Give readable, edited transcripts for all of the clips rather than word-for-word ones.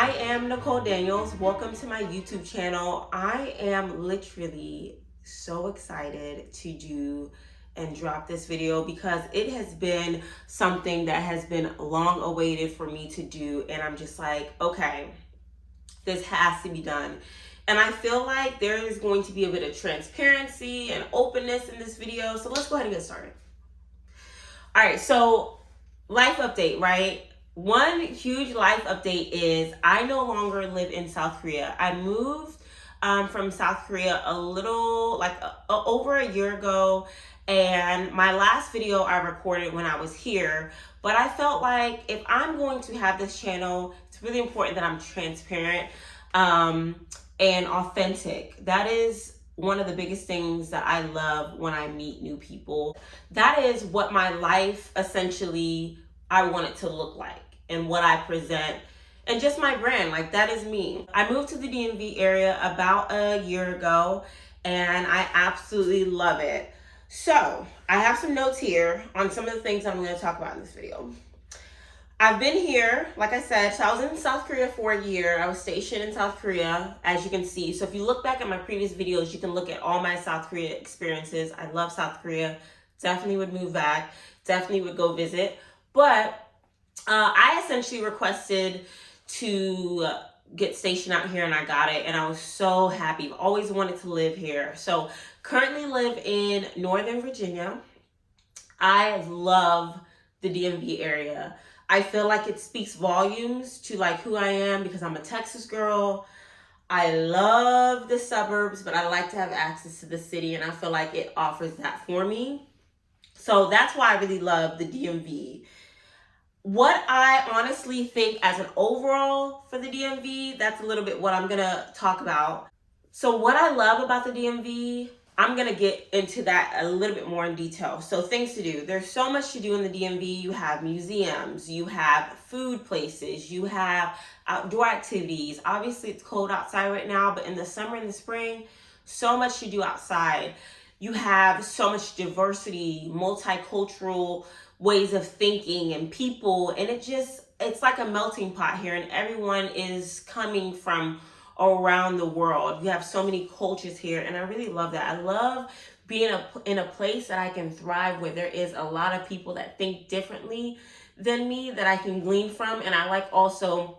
I am Nicole Daniels. Welcome to my YouTube channel. I am literally so excited to do and drop this video because it has been something that has been long awaited for me to do, and I'm just like, okay, this has to be done. And I feel like there is going to be a bit of transparency and openness in this video, so let's go ahead and get started. All right, so life update, right? One huge life update is I no longer live in South Korea. I moved from South Korea over a year ago, and my last video I recorded when I was here. But I felt like if I'm going to have this channel, it's really important that I'm transparent and authentic. That is one of the biggest things that I love when I meet new people. That is what my life essentially I want it to look like and what I present and just my brand. Like, that is me. I moved to the DMV area about a year ago and I absolutely love it. So I have some notes here on some of the things I'm going to talk about in this video. I've been here, like I said, so I was in South Korea for a year. I was stationed in South Korea, as you can see. So if you look back at my previous videos, you can look at all my South Korea experiences. I love South Korea. Definitely would move back. Definitely would go visit. But I essentially requested to get stationed out here, and I got it, and I was so happy. I've always wanted to live here. So currently live in Northern Virginia. I love the DMV area. I feel like it speaks volumes to like who I am because I'm a Texas girl. I love the suburbs, but I like to have access to the city, and I feel like it offers that for me. So that's why I really love the DMV. What I honestly think as an overall for the DMV, that's a little bit what I'm gonna talk about. So what I love about the DMV, I'm gonna get into that a little bit more in detail. So things to do. There's so much to do in the DMV. You have museums, you have food places, you have outdoor activities. Obviously it's cold outside right now, but in the summer and the spring, so much to do outside. You have so much diversity, multicultural ways of thinking and people, and it's like a melting pot here, and everyone is coming from around the world. You have so many cultures here, and I really love that. I love being in a place that I can thrive, where there is a lot of people that think differently than me that I can glean from, and I like also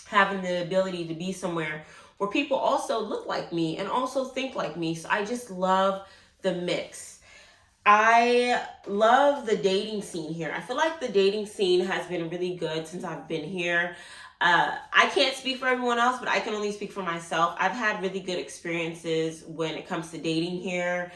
having the ability to be somewhere where people also look like me and also think like me. So I just love the mix. I love the dating scene here. I feel like the dating scene has been really good since I've been here. I can't speak for everyone else, but I can only speak for myself. I've had really good experiences when it comes to dating here.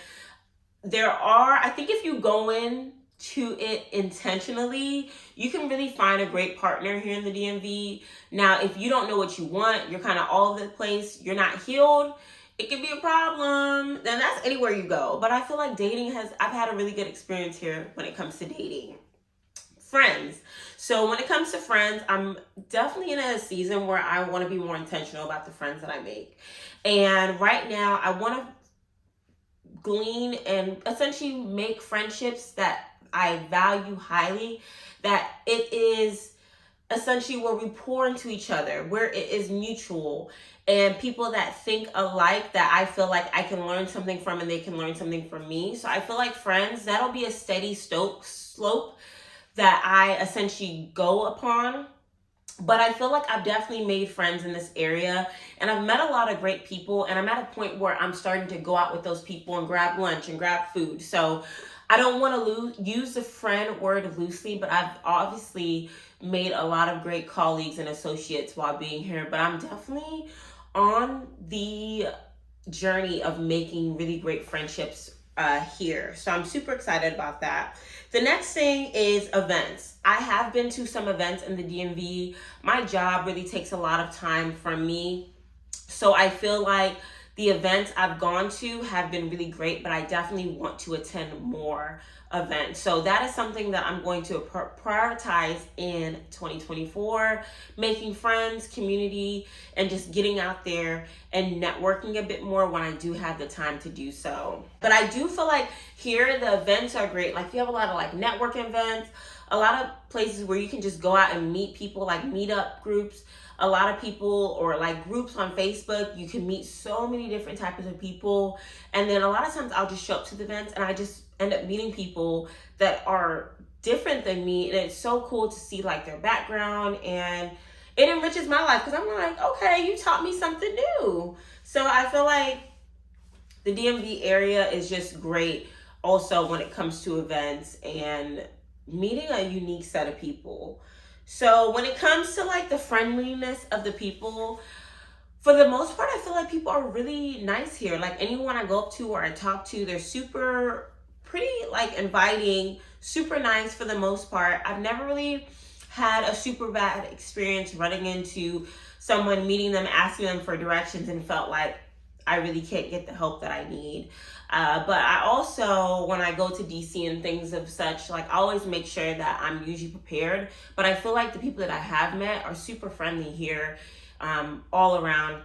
I think if you go in to it intentionally, you can really find a great partner here in the DMV. Now, if you don't know what you want, you're kind of all over the place, you're not healed, it can be a problem, then that's anywhere you go. But I feel like I've had a really good experience here when it comes to dating. Friends. So when it comes to friends, I'm definitely in a season where I want to be more intentional about the friends that I make. And right now, I want to glean and essentially make friendships that I value highly, that it is essentially where we pour into each other, where it is mutual, and people that think alike, that I feel like I can learn something from and they can learn something from me. So I feel like friends, that'll be a steady slope that I essentially go upon. But I feel like I've definitely made friends in this area, and I've met a lot of great people, and I'm at a point where I'm starting to go out with those people and grab lunch and grab food. So I don't want to use the friend word loosely, but I've obviously made a lot of great colleagues and associates while being here. But I'm definitely on the journey of making really great friendships here. So I'm super excited about that. The next thing is events. I have been to some events in the DMV. My job really takes a lot of time from me. So I feel like the events I've gone to have been really great, but I definitely want to attend more events. So that is something that I'm going to prioritize in 2024, making friends, community, and just getting out there and networking a bit more when I do have the time to do so. But I do feel like here the events are great. Like, you have a lot of like networking events, a lot of places where you can just go out and meet people, like meetup groups. A lot of people, or like groups on Facebook, you can meet so many different types of people. And then a lot of times I'll just show up to the events and I just end up meeting people that are different than me. And it's so cool to see like their background, and it enriches my life because I'm like, okay, you taught me something new. So I feel like the DMV area is just great also when it comes to events and meeting a unique set of people. So when it comes to like the friendliness of the people, for the most part, I feel like people are really nice here. Like anyone I go up to or I talk to, they're super pretty like inviting, super nice for the most part. I've never really had a super bad experience running into someone, meeting them, asking them for directions, and felt like I really can't get the help that I need. But I also, when I go to DC and things of such, like I always make sure that I'm usually prepared. But I feel like the people that I have met are super friendly here, all around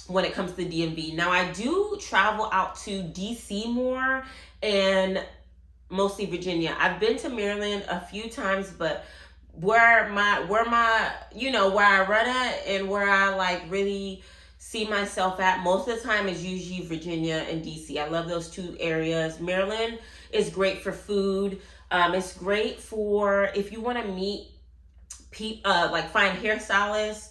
when it comes to the DMV. Now I do travel out to DC more, and mostly Virginia. I've been to Maryland a few times, but where my where I run at and where I like really see myself at most of the time is usually Virginia and DC. I love those two areas. Maryland is great for food. It's great for if you want to meet people, like find hairstylists,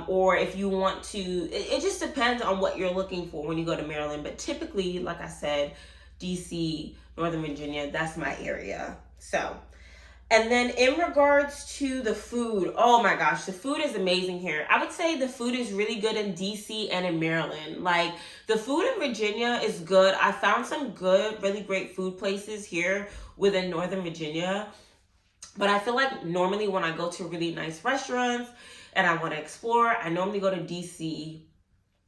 or if you want to, it just depends on what you're looking for when you go to Maryland. But typically, like I said, DC, Northern Virginia, that's my area. So, and then in regards to the food, oh my gosh, the food is amazing here. I would say the food is really good in DC and in Maryland. Like the food in Virginia is good. I found some good, really great food places here within Northern Virginia. But I feel like normally when I go to really nice restaurants and I want to explore, I normally go to DC.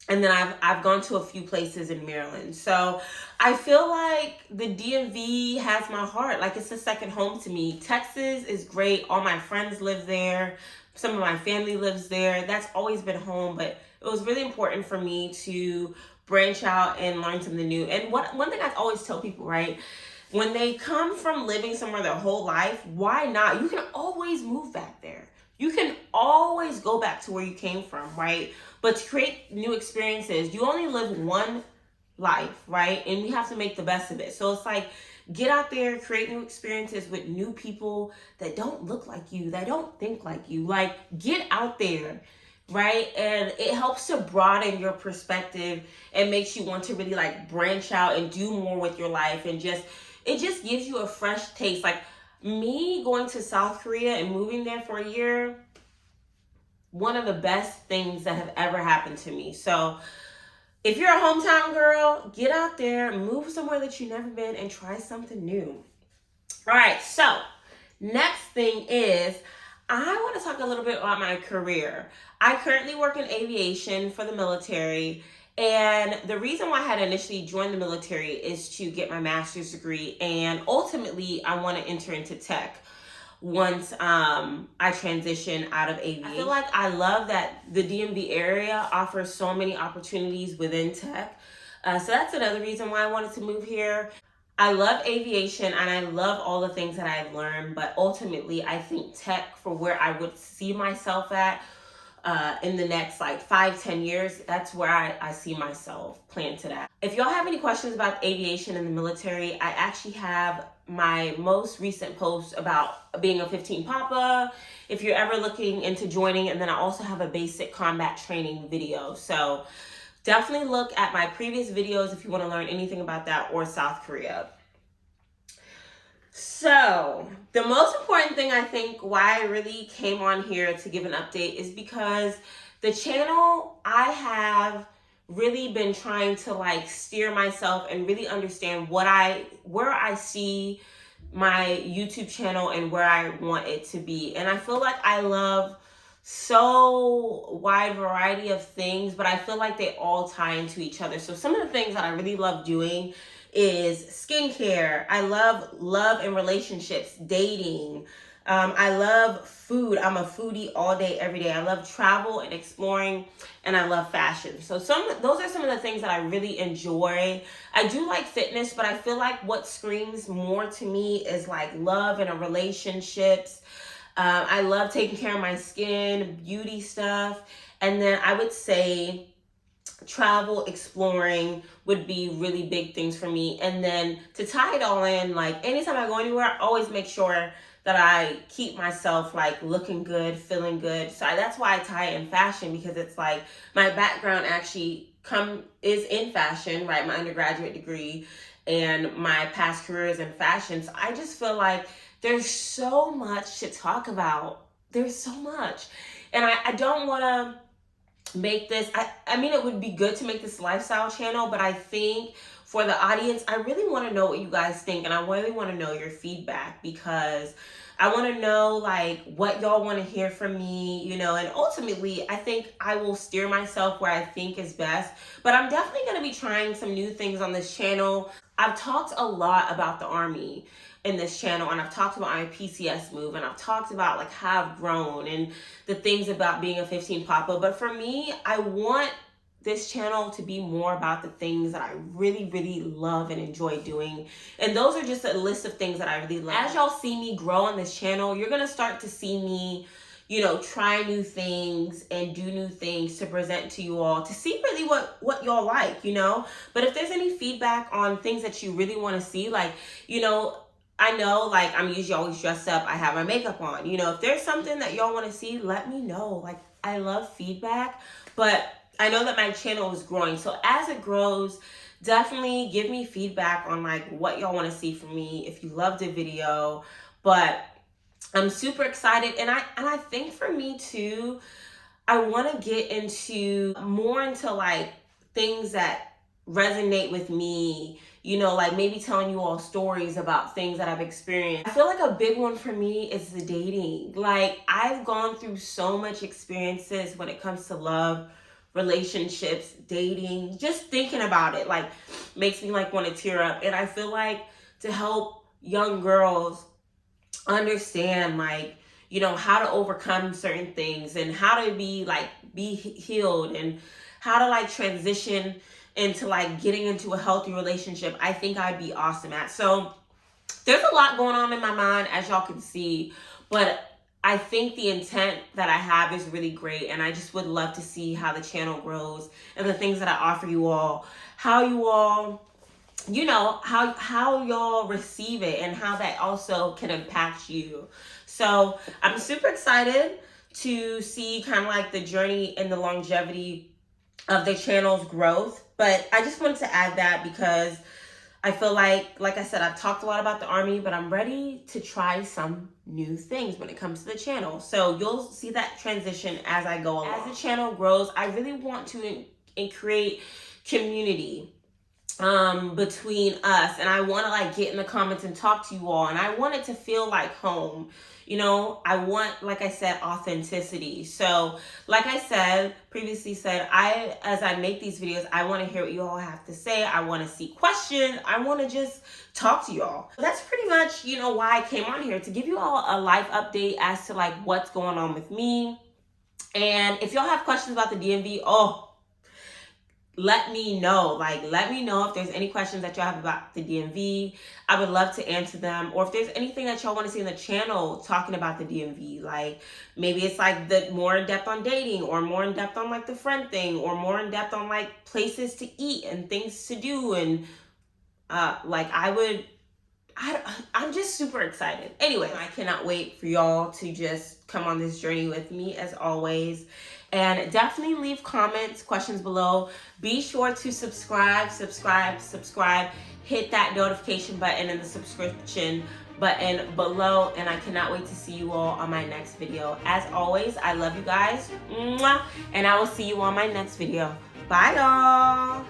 And then I've gone to a few places in Maryland. So I feel like the DMV has my heart. Like it's a second home to me. Texas is great. All my friends live there. Some of my family lives there. That's always been home. But it was really important for me to branch out and learn something new. And one thing I always tell people, right? When they come from living somewhere their whole life, why not? You can always move back there. You can always go back to where you came from, right? But to create new experiences, you only live one life, right? And we have to make the best of it. So it's like, get out there, create new experiences with new people that don't look like you, that don't think like you. Like, get out there, right? And it helps to broaden your perspective and makes you want to really like branch out and do more with your life. And it just gives you a fresh taste. Like, me going to South Korea and moving there for a year, one of the best things that have ever happened to me. So if you're a hometown girl, get out there, move somewhere that you've never been, and try something new. All right, so next thing is I want to talk a little bit about my career. I currently work in aviation for the military. And the reason why I had initially joined the military is to get my master's degree. And ultimately, I want to enter into tech once I transition out of aviation. I feel like I love that the DMV area offers so many opportunities within tech. So that's another reason why I wanted to move here. I love aviation and I love all the things that I've learned. But ultimately, I think tech, for where I would see myself at, in the next like 5-10 years, that's where I see myself planted at. If y'all have any questions about aviation in the military, I actually have my most recent post about being a 15 Papa, if you're ever looking into joining, and then I also have a basic combat training video. So definitely look at my previous videos if you want to learn anything about that, or South Korea. So the most important thing, I think, why I really came on here to give an update is because the channel, I have really been trying to like steer myself and really understand where I see my YouTube channel and where I want it to be. And I feel like I love so wide variety of things, but I feel like they all tie into each other. So some of the things that I really love doing is skincare. I love love and relationships, dating, I love food. I'm a foodie all day, every day. I love travel and exploring, and I love fashion. So those are some of the things that I really enjoy. I do like fitness, but I feel like what screams more to me is like love and relationships. I love taking care of my skin, beauty stuff, and then I would say travel, exploring would be really big things for me. And then to tie it all in, like anytime I go anywhere, I always make sure that I keep myself like looking good, feeling good. So that's why I tie it in fashion, because it's like my background actually is in fashion, right? My undergraduate degree and my past careers in fashion. So I just feel like there's so much to talk about. There's so much. And I don't want to make this, I mean, it would be good to make this lifestyle channel, but I think for the audience, I really want to know what you guys think, and I really want to know your feedback, because I want to know like what y'all want to hear from me, you know, and ultimately I think I will steer myself where I think is best. But I'm definitely going to be trying some new things on this channel. I've talked a lot about the Army in this channel, and I've talked about my PCS move, and I've talked about like how I've grown and the things about being a 15 papa. But for me, I want this channel to be more about the things that I really, really love and enjoy doing. And those are just a list of things that I really love. As y'all see me grow on this channel, you're gonna start to see me, you know, try new things and do new things to present to you all, to see really what y'all like, you know. But if there's any feedback on things that you really want to see, like, you know, I know like I'm usually always dressed up, I have my makeup on, you know, if there's something that y'all want to see, let me know. Like, I love feedback, but I know that my channel is growing. So as it grows, definitely give me feedback on like what y'all want to see from me, if you loved the video. But I'm super excited, and I think for me too, I want to get into more into like things that resonate with me, you know, like maybe telling you all stories about things that I've experienced. I feel like a big one for me is the dating. Like, I've gone through so much experiences when it comes to love, relationships, dating. Just thinking about it like makes me like want to tear up. And I feel like to help young girls understand like, you know, how to overcome certain things and how to be healed, and how to like transition into like getting into a healthy relationship, I think I'd be awesome at. So there's a lot going on in my mind, as y'all can see, but I think the intent that I have is really great, and I just would love to see how the channel grows and the things that I offer you all, how you all, you know, how y'all receive it, and how that also can impact you. So I'm super excited to see kind of like the journey and the longevity of the channel's growth. But I just wanted to add that because I feel like I said, I've talked a lot about the Army, but I'm ready to try some new things when it comes to the channel. So you'll see that transition as I go along. As the channel grows, I really want to create community between us, and I want to like get in the comments and talk to you all, and I want it to feel like home. You know, I want, like I said, authenticity. So like I said, previously said, as I make these videos, I want to hear what you all have to say. I want to see questions. I want to just talk to y'all. That's pretty much, you know, why I came on here, to give you all a life update as to like what's going on with me. And if y'all have questions about the DMV, let me know. Like, let me know if there's any questions that y'all have about the DMV. I would love to answer them. Or if there's anything that y'all want to see in the channel talking about the DMV, like maybe it's like the more in depth on dating, or more in depth on like the friend thing, or more in depth on like places to eat and things to do. And I'm just super excited. Anyway, I cannot wait for y'all to just come on this journey with me, as always. And definitely leave comments, questions below. Be sure to subscribe. Hit that notification button and the subscription button below. And I cannot wait to see you all on my next video. As always, I love you guys. Mwah! And I will see you on my next video. Bye, y'all.